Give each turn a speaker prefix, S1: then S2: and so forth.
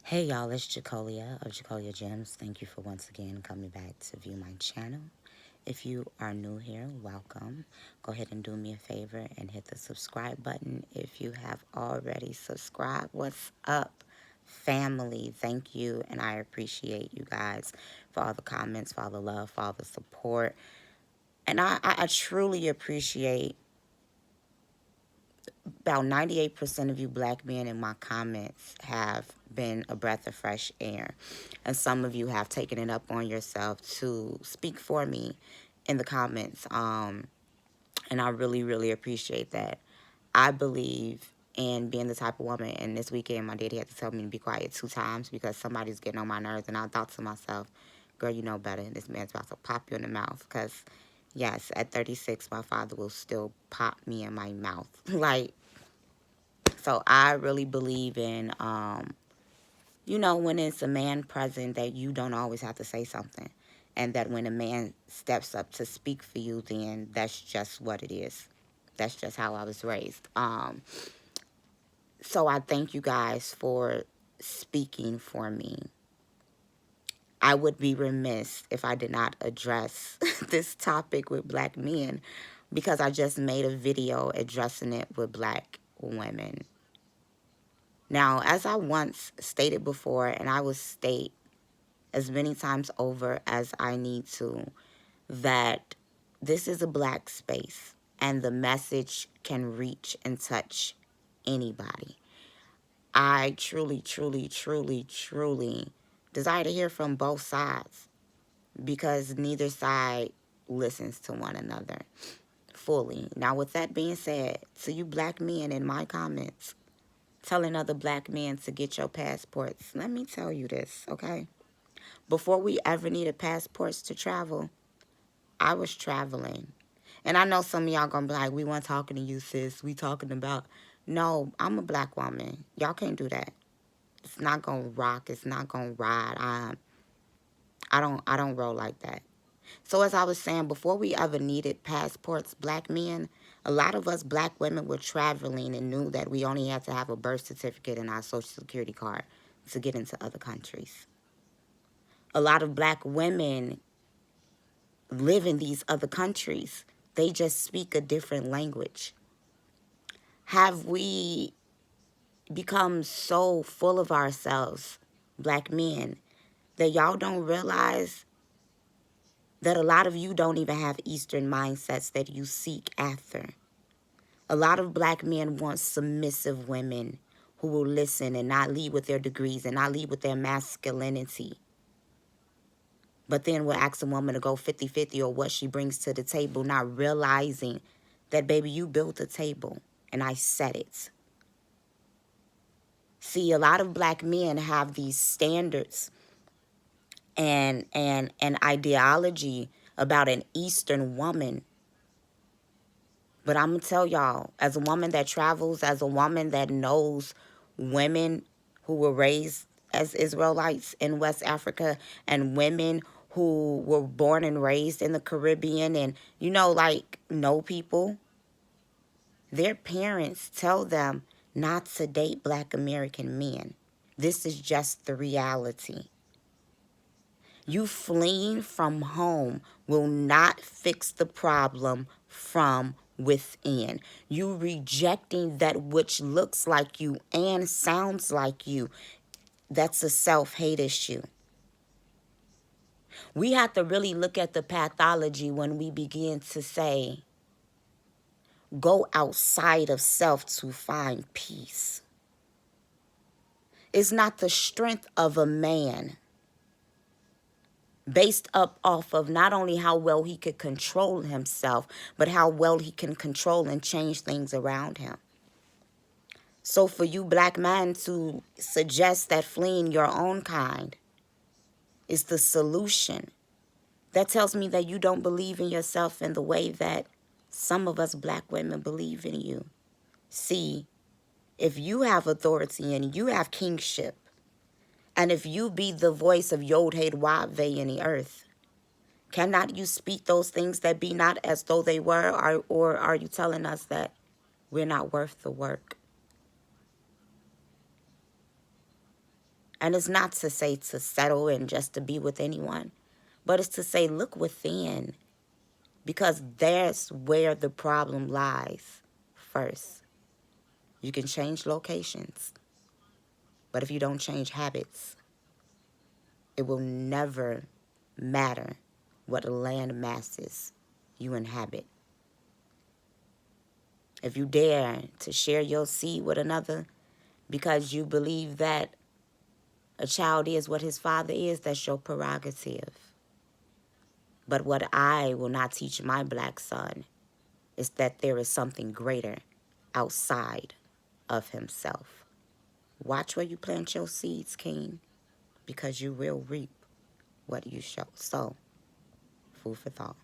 S1: Hey y'all, it's Jacolia of Jacolia Gems. Thank you for once again coming back to view my channel. If you are new here, welcome. Go ahead and do me a favor and hit the subscribe button if you have already subscribed. What's up, family? Thank you, and I appreciate you guys for all the comments, for all the love, for all the support. And I truly appreciate about 98% of you black men in my comments have been a breath of fresh air. And some of you have taken it up on yourself to speak for me in the comments. And I really, really appreciate that. I believe in being the type of woman, and this weekend my daddy had to tell me to be quiet 2 times because somebody's getting on my nerves. And I thought to myself, girl, you know better. This man's about to pop you in the mouth. Because, yes, at 36, my father will still pop me in my mouth. Like, so I really believe in, when it's a man present, that you don't always have to say something. And that when a man steps up to speak for you, then that's just what it is. That's just how I was raised. So I thank you guys for speaking for me. I would be remiss if I did not address this topic with black men, because I just made a video addressing it with black women. Now, as I once stated before, and I will state as many times over as I need to, that this is a black space and the message can reach and touch anybody. I truly, truly, truly, truly desire to hear from both sides, because neither side listens to one another fully. Now, with that being said, to you black men in my comments, telling other black men to get your passports. Let me tell you this, okay? Before we ever needed passports to travel, I was traveling. And I know some of y'all gonna be like, we weren't talking to you, sis. We talking about... No, I'm a black woman. Y'all can't do that. It's not gonna rock. It's not gonna ride. I don't roll like that. So as I was saying, before we ever needed passports, black men, a lot of us black women were traveling and knew that we only had to have a birth certificate and our social security card to get into other countries. A lot of black women live in these other countries. They just speak a different language. Have we become so full of ourselves, black men, that y'all don't realize that a lot of you don't even have Eastern mindsets that you seek after? A lot of black men want submissive women who will listen and not lead with their degrees and not lead with their masculinity. But then we'll ask a woman to go 50-50 or what she brings to the table, not realizing that, baby, you built the table and I set it. See, a lot of black men have these standards and an ideology about an Eastern woman. But I'm going to tell y'all, as a woman that travels, as a woman that knows women who were raised as Israelites in West Africa, and women who were born and raised in the Caribbean, and, know people, their parents tell them not to date black American men. This is just the reality. You fleeing from home will not fix the problem from within. You rejecting that which looks like you and sounds like you, that's a self-hate issue. We have to really look at the pathology when we begin to say, go outside of self to find peace. It's not the strength of a man based up off of not only how well he could control himself, but how well he can control and change things around him. So for you black men to suggest that fleeing your own kind is the solution, that tells me that you don't believe in yourself in the way that some of us black women believe in you. See, if you have authority and you have kingship, and if you be the voice of Yod Hey Vav in the earth, cannot you speak those things that be not as though they were? Or are you telling us that we're not worth the work? And it's not to say to settle and just to be with anyone, but it's to say look within, because that's where the problem lies first. You can change locations, but if you don't change habits, it will never matter what land masses you inhabit. If you dare to share your seed with another because you believe that a child is what his father is, that's your prerogative. But what I will not teach my black son is that there is something greater outside of himself. Watch where you plant your seeds, King, because you will reap what you sow. Food for thought.